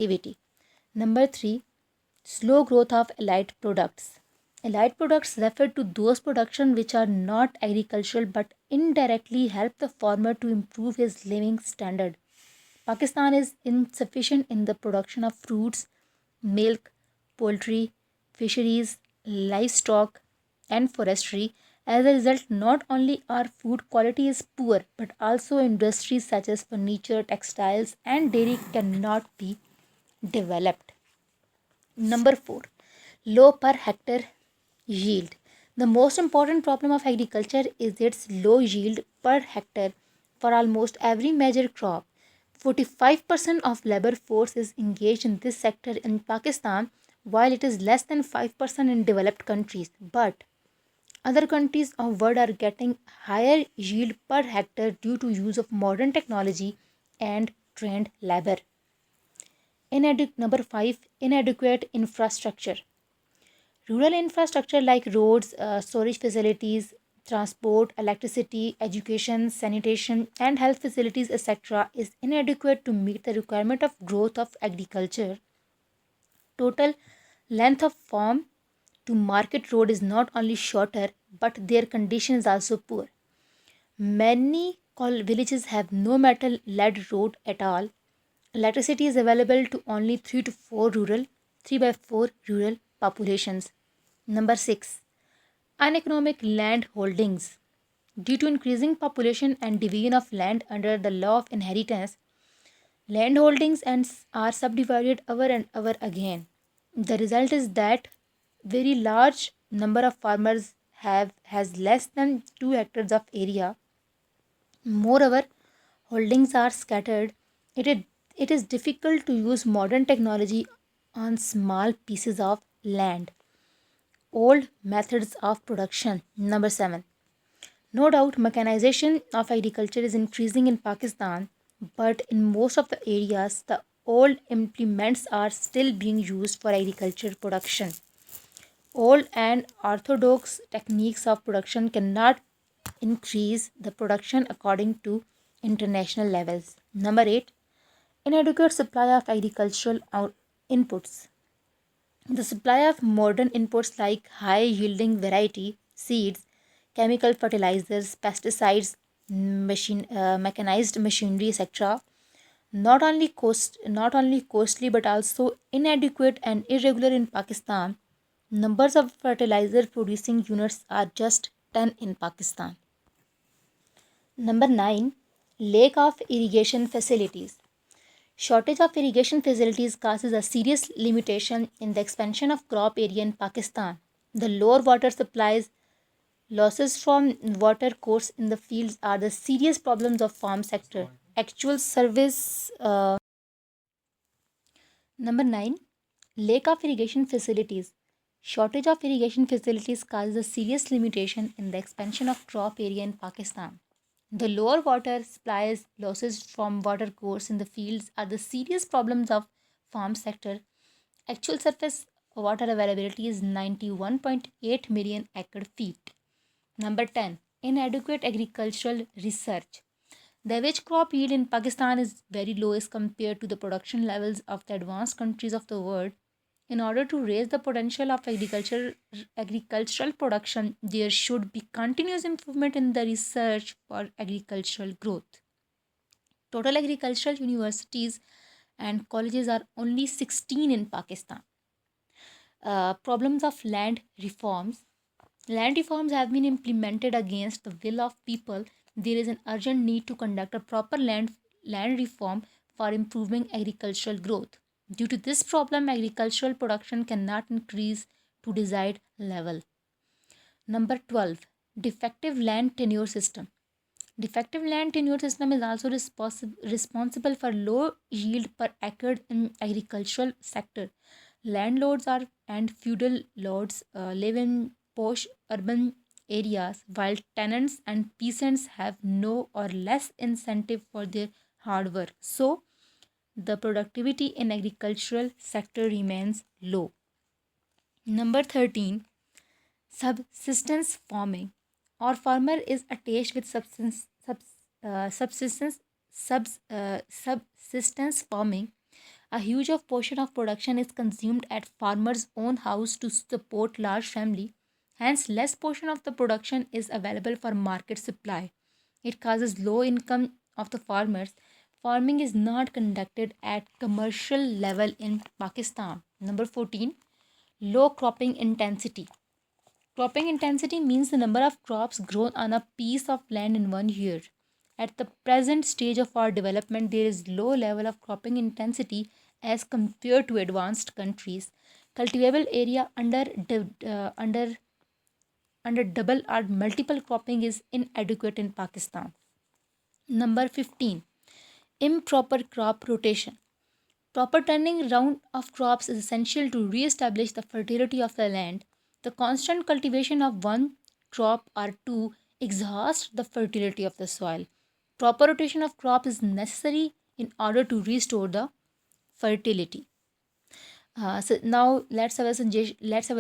activity. Number 3, slow growth of allied products. Allied products refer to those productions which are not agricultural but indirectly help the farmer to improve his living standard. Pakistan is insufficient in the production of fruits, milk, poultry, fisheries, livestock, and forestry. As a result, not only our food quality is poor, but also industries such as furniture, textiles, and dairy cannot be developed. Number 4, low per hectare yield. The most important problem of agriculture is its low yield per hectare for almost every major crop. 45% of labor force is engaged in this sector in Pakistan, while it is less than 5% in developed countries. But other countries of world are getting higher yield per hectare due to use of modern technology and trained labor. Number 5, inadequate infrastructure. Rural infrastructure like roads, storage facilities, transport, electricity, education, sanitation, and health facilities, etc., is inadequate to meet the requirement of growth of agriculture. Total length of farm to market road is not only shorter, but their condition is also poor. Many villages have no metal lead road at all. Electricity is available to only 3 by 4 rural populations. Number 6, uneconomic land holdings. Due to increasing population and division of land under the law of inheritance, land holdings are subdivided over and over again. The result is that very large number of farmers has less than 2 hectares of area. Moreover, holdings are scattered. It is difficult to use modern technology on small pieces of land. Old methods of production. Number 7. No doubt, mechanization of agriculture is increasing in Pakistan, but in most of the areas, the old implements are still being used for agriculture production. Old and orthodox techniques of production cannot increase the production according to international levels. Number 8, inadequate supply of agricultural inputs. The supply of modern inputs like high yielding variety, seeds, chemical fertilizers, pesticides, mechanized machinery, etc., not only costly but also inadequate and irregular in Pakistan. Numbers of fertilizer producing units are just 10 in Pakistan. Number 9, lack of irrigation facilities. Shortage of irrigation facilities causes a serious limitation in the expansion of crop area in Pakistan. The lower water supplies, losses from water course in the fields are the serious problems of farm sector. Actual service. Number 9, lack of irrigation facilities. Shortage of irrigation facilities causes a serious limitation in the expansion of crop area in Pakistan. The lower water supplies, losses from water course in the fields are the serious problems of farm sector. Actual surface water availability is 91.8 million acre feet. Number 10, inadequate agricultural research. The average crop yield in Pakistan is very low as compared to the production levels of the advanced countries of the world. In order to raise the potential of agricultural production, there should be continuous improvement in the research for agricultural growth. Total agricultural universities and colleges are only 16 in Pakistan. Problems of land reforms. Land reforms have been implemented against the will of people. There is an urgent need to conduct a proper land reform for improving agricultural growth. Due to this problem, agricultural production cannot increase to desired level. Number 12, defective land tenure system. Defective land tenure system is also responsible for low yield per acre in agricultural sector. Landlords are and feudal lords live in posh urban areas, while tenants and peasants have no or less incentive for their hard work. So, the productivity in agricultural sector remains low. Number 13, subsistence farming. Or farmer is attached with subsistence farming. A huge of portion of production is consumed at farmers' own house to support large family. Hence, less portion of the production is available for market supply. It causes low income of the farmers. Farming is not conducted at commercial level in Pakistan. Number 14, low cropping intensity. Cropping intensity means the number of crops grown on a piece of land in one year. At the present stage of our development, there is low level of cropping intensity as compared to advanced countries. Cultivable area under double or multiple cropping is inadequate in Pakistan. Number 15, improper crop rotation. Proper turning round of crops is essential to re-establish the fertility of the land. The constant cultivation of one crop or two exhausts the fertility of the soil. Proper rotation of crop is necessary in order to restore the fertility. So now let's have a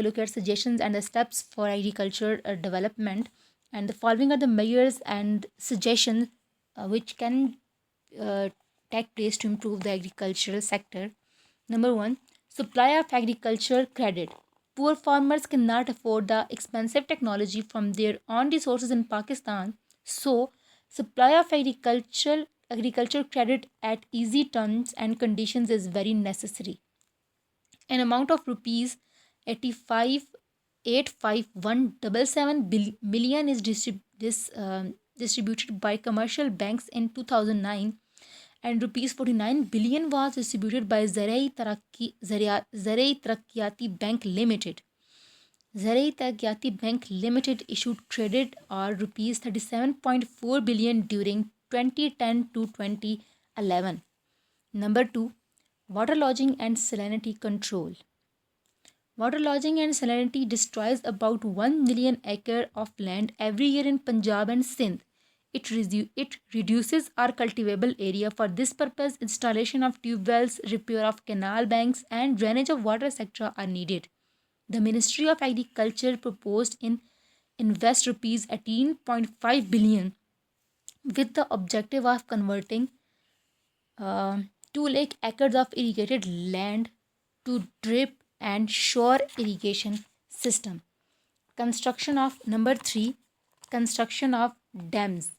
look at suggestions and the steps for agriculture development. And the following are the measures and suggestions which can uh, take place to improve the agricultural sector. Number one, supply of agriculture credit. Poor farmers cannot afford the expensive technology from their own resources in Pakistan, so supply of agriculture credit at easy terms and conditions is very necessary. An amount of rupees 85,85177 million is distributed by commercial banks in 2009, and rupees 49 billion was distributed by Zarai Taraqqiyati Bank Limited. Zarai Taraqqiyati Bank Limited issued credit or rupees 37.4 billion during 2010 to 2011. Number 2, waterlogging and salinity control. Waterlogging and salinity destroys about 1 million acre of land every year in Punjab and Sindh. It reduces our cultivable area. For this purpose, installation of tube wells, repair of canal banks, and drainage of water, etc. are needed. The Ministry of Agriculture proposed in invest rupees 18.5 billion with the objective of converting 2 lakh acres of irrigated land to drip and shore irrigation system. Construction of number 3, construction of dams.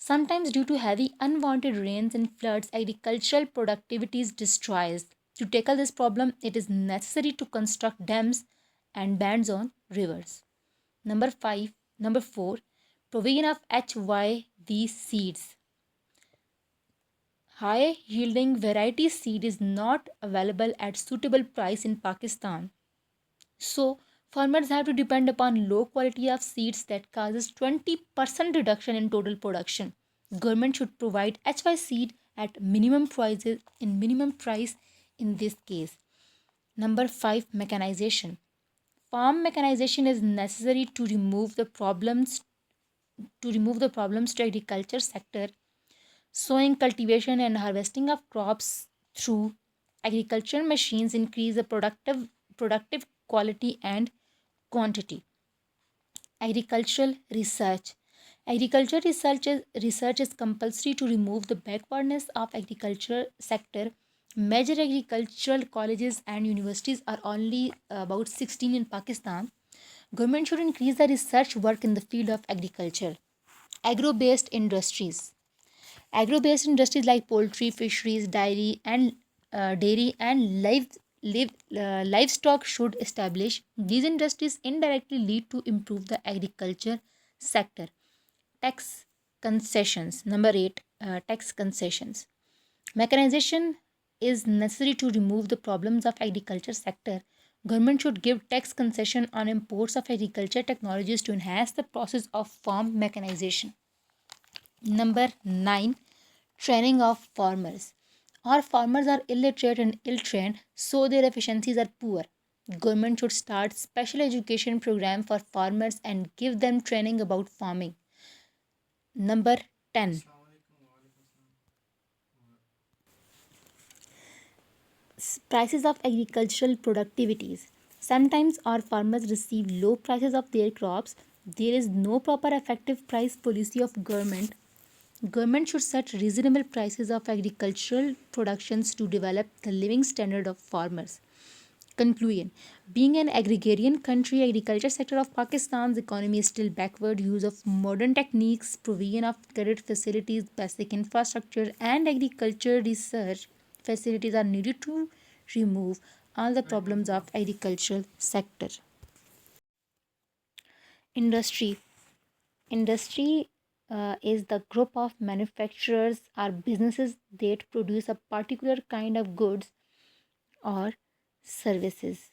Sometimes due to heavy unwanted rains and floods, agricultural productivity is destroyed. To tackle this problem, it is necessary to construct dams and bands on rivers. Number 4, provision of HYV seeds. High yielding variety seed is not available at suitable price in Pakistan. So farmers have to depend upon low quality of seeds that causes 20% reduction in total production. Government should provide HY seed at minimum price in this case. Number 5, mechanization. Farm mechanization is necessary to remove the problems to agriculture sector. Sowing, cultivation, and harvesting of crops through agriculture machines increase the productive quality and quantity. Agricultural research. Research is compulsory to remove the backwardness of agriculture sector. Major agricultural colleges and universities are only about 16 in Pakistan. Government should increase the research work in the field of agriculture. Agro-based industries. Agro-based industries like poultry, fisheries, dairy and livestock should establish. These industries indirectly lead to improve the agriculture sector. Tax concessions. Number 8, tax concessions. Mechanization is necessary to remove the problems of agriculture sector. Government should give tax concession on imports of agriculture technologies to enhance the process of farm mechanization. Number 9, training of farmers. Our farmers are illiterate and ill trained, so their efficiencies are poor. Government should start special education program for farmers and give them training about farming. Number 10, prices of agricultural productivities. Sometimes our farmers receive low prices of their crops. There is no proper effective price policy of government. Government should set reasonable prices of agricultural productions to develop the living standard of farmers. Conclusion. Being an agrarian country, agriculture sector of Pakistan's economy is still backward. Use of modern techniques, provision of credit facilities, basic infrastructure, and agriculture research facilities are needed to remove all the problems of agricultural sector. Industry. Industry is the group of manufacturers or businesses that produce a particular kind of goods or services.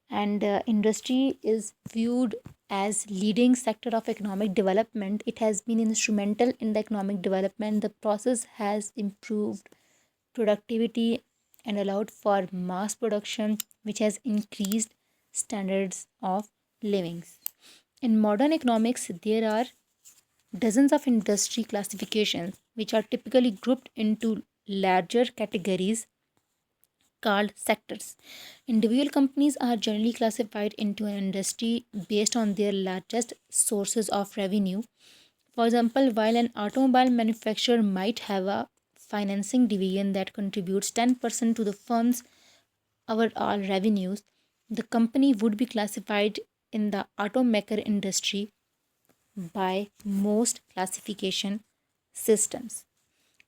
And industry is viewed as leading sector of economic development. It has been instrumental in the economic development. The process has improved productivity and allowed for mass production, which has increased standards of living. In modern economics, there are dozens of industry classifications which are typically grouped into larger categories called sectors. Individual companies are generally classified into an industry based on their largest sources of revenue. For example, while an automobile manufacturer might have a financing division that contributes 10% to the firm's overall revenues, the company would be classified in the automaker industry by most classification systems.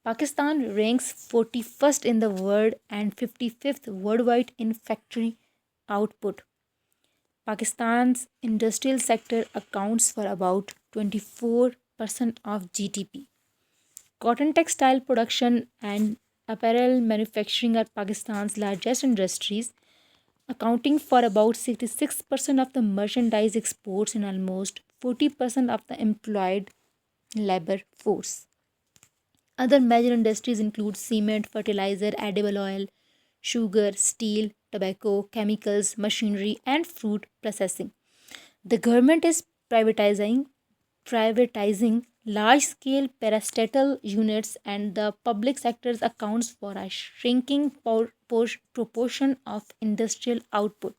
Pakistan ranks 41st in the world and 55th worldwide in factory output. Pakistan's industrial sector accounts for about 24% of GDP. Cotton textile production and apparel manufacturing are Pakistan's largest industries, accounting for about 66% of the merchandise exports and almost 40% of the employed labor force. Other major industries include cement, fertilizer, edible oil, sugar, steel, tobacco, chemicals, machinery, and fruit processing. The government is privatizing large scale parastatal units, and the public sector accounts for a shrinking proportion of industrial output,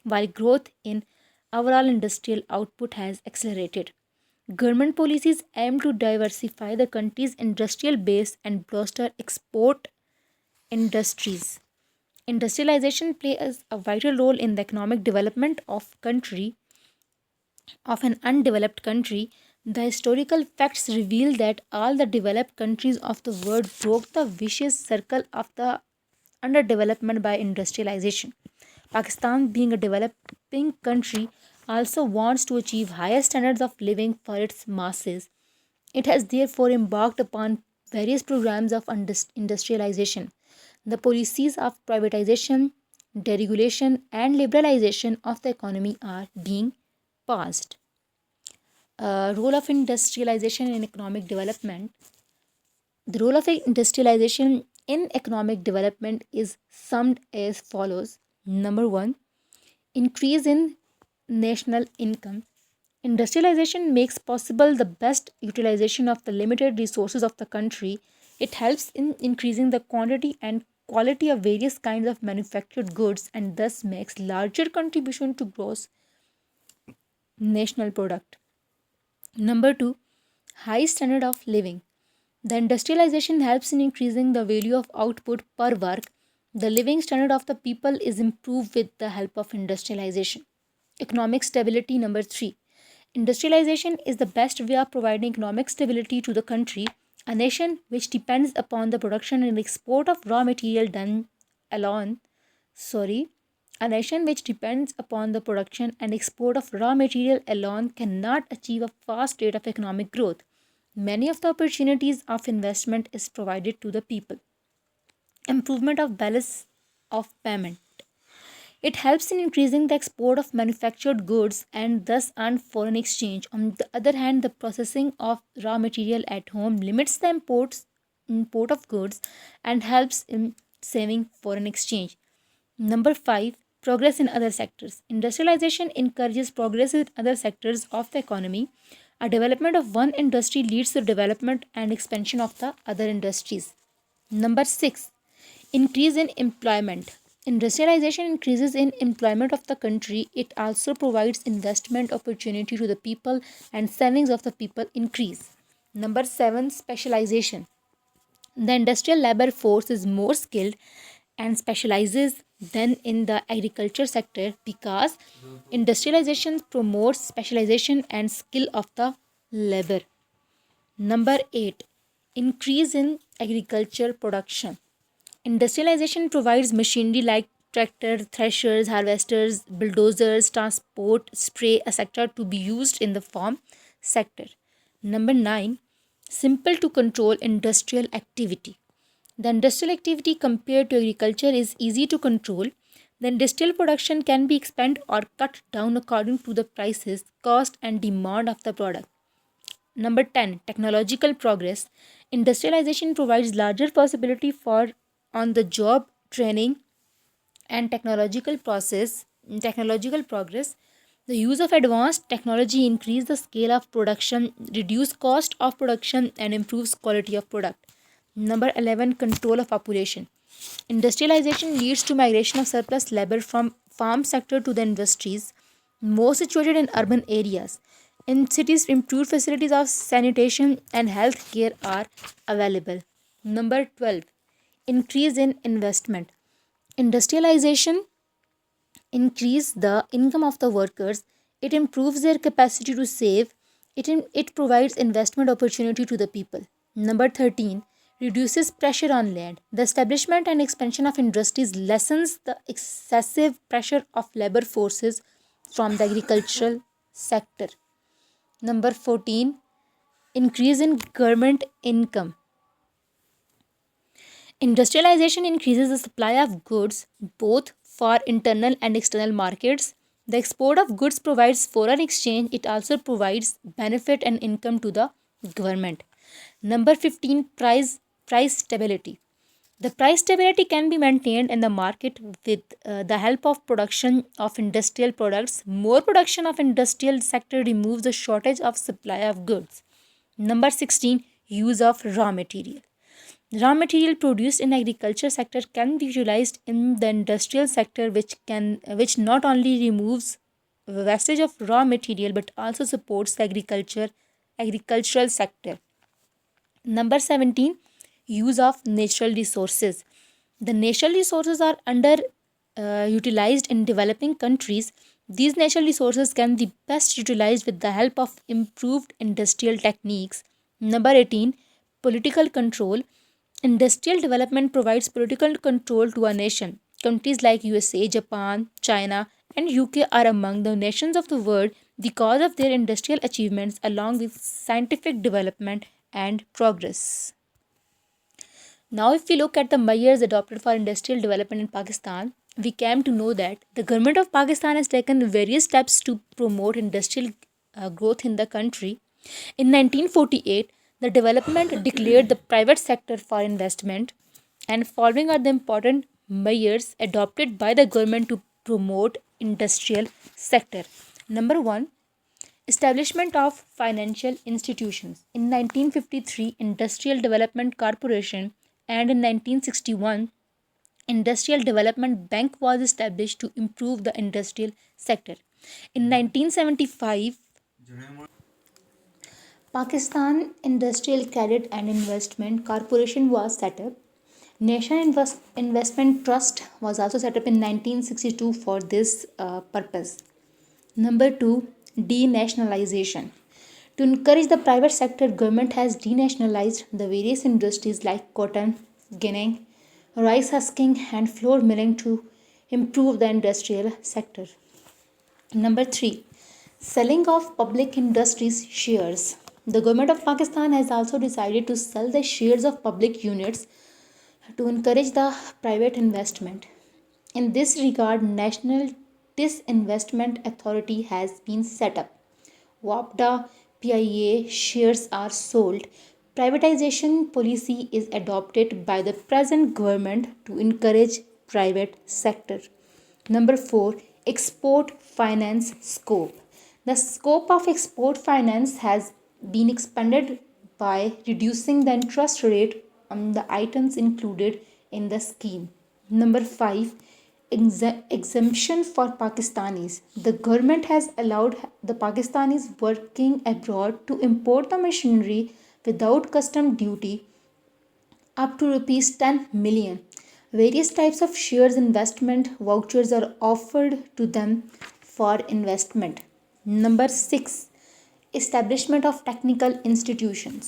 while growth in overall industrial output has accelerated. Government policies aim to diversify the country's industrial base and bolster export industries. Industrialization plays a vital role in the economic development of an undeveloped country. The historical facts reveal that all the developed countries of the world broke the vicious circle of the underdevelopment by industrialization. Pakistan, being a developing country, also wants to achieve higher standards of living for its masses. It has therefore embarked upon various programs of industrialization. The policies of privatization, deregulation, and liberalization of the economy are being passed. Role of industrialization in economic development. The role of industrialization in economic development is summed as follows. Number one, increase in national income. Industrialization makes possible the best utilization of the limited resources of the country. It helps in increasing the quantity and quality of various kinds of manufactured goods and thus makes larger contribution to gross national product. Number 2, high standard of living. The industrialization helps in increasing the value of output per work. The living standard of the people is improved with the help of industrialization. Economic stability. Number 3, industrialization is the best way of providing economic stability to the country. A nation which depends upon the production and export of raw material done alone, sorry, a nation which depends upon the production and export of raw material alone cannot achieve a fast rate of economic growth. Many of the opportunities of investment is provided to the people. Improvement of balance of payment. It helps in increasing the export of manufactured goods and thus earn foreign exchange. On the other hand, the processing of raw material at home limits the import of goods and helps in saving foreign exchange. Number 5, progress in other sectors. Industrialization encourages progress in other sectors of the economy. A development of one industry leads to development and expansion of the other industries. Number 6, increase in employment. Industrialization increases in employment of the country. It also provides investment opportunity to the people and savings of the people increase. Number 7, specialization. The industrial labor force is more skilled and specializes than in the agriculture sector because industrialization promotes specialization and skill of the labor. Number 8, increase in agriculture production. Industrialization provides machinery like tractor, threshers, harvesters, bulldozers, transport, spray, etc. to be used in the farm sector. Number 9, simple to control industrial activity. The industrial activity compared to agriculture is easy to control. The industrial production can be expanded or cut down according to the prices, cost, and demand of the product. Number 10, technological progress. Industrialization provides larger possibility for on the job training and technological progress. The use of advanced technology increase the scale of production, reduce cost of production and improves quality of product. Number 11, control of population. Industrialization leads to migration of surplus labor from farm sector to the industries, most situated in urban areas. In cities, improved facilities of sanitation and health care are available. Number 12, increase in investment. Industrialization increase the income of the workers. It improves their capacity to save. It provides investment opportunity to the people. Number 13, reduces pressure on land. The establishment and expansion of industries lessens the excessive pressure of labor forces from the agricultural sector. Number 14, increase in government income. Industrialization increases the supply of goods both for internal and external markets. The export of goods provides foreign exchange. It also provides benefit and income to the government. Number 15, price stability. The price stability can be maintained in the market with the help of production of industrial products. More production of industrial sector removes the shortage of supply of goods. Number 16, use of raw material. Raw material produced in agriculture sector can be utilized in the industrial sector, which not only removes wastage of raw material but also supports the agricultural sector. Number 17, use of natural resources. The natural resources are under utilized in developing countries. These natural resources can be best utilized with the help of improved industrial techniques. Number 18, political control. Industrial development provides political control to a nation. Countries like USA, Japan, China, and UK are among the nations of the world because of their industrial achievements along with scientific development and progress. Now, if we look at the measures adopted for industrial development in Pakistan, we came to know that the government of Pakistan has taken various steps to promote industrial growth in the country. In 1948, the development declared the private sector for investment, and following are the important measures adopted by the government to promote industrial sector. Number 1, establishment of financial institutions. In 1953, Industrial Development Corporation and in 1961, Industrial Development Bank was established to improve the industrial sector. In 1975, Pakistan Industrial Credit and Investment Corporation was set up. National Investment Trust was also set up in 1962 for this purpose. Number 2, denationalization. To encourage the private sector, government has denationalized the various industries like cotton, ginning, rice husking and flour milling to improve the industrial sector. Number 3, selling of public industries shares. The government of Pakistan has also decided to sell the shares of public units to encourage the private investment. In this regard, National Disinvestment Authority has been set up. WAPDA PIA shares are sold. Privatization policy is adopted by the present government to encourage private sector. Number 4, export finance scope. The scope of export finance has been expanded by reducing the interest rate on the items included in the scheme. Number 5, exemption for Pakistanis. The government has allowed the Pakistanis working abroad to import the machinery without custom duty up to rupees 10 million. Various types of shares investment vouchers are offered to them for investment. Number 6, establishment of technical institutions.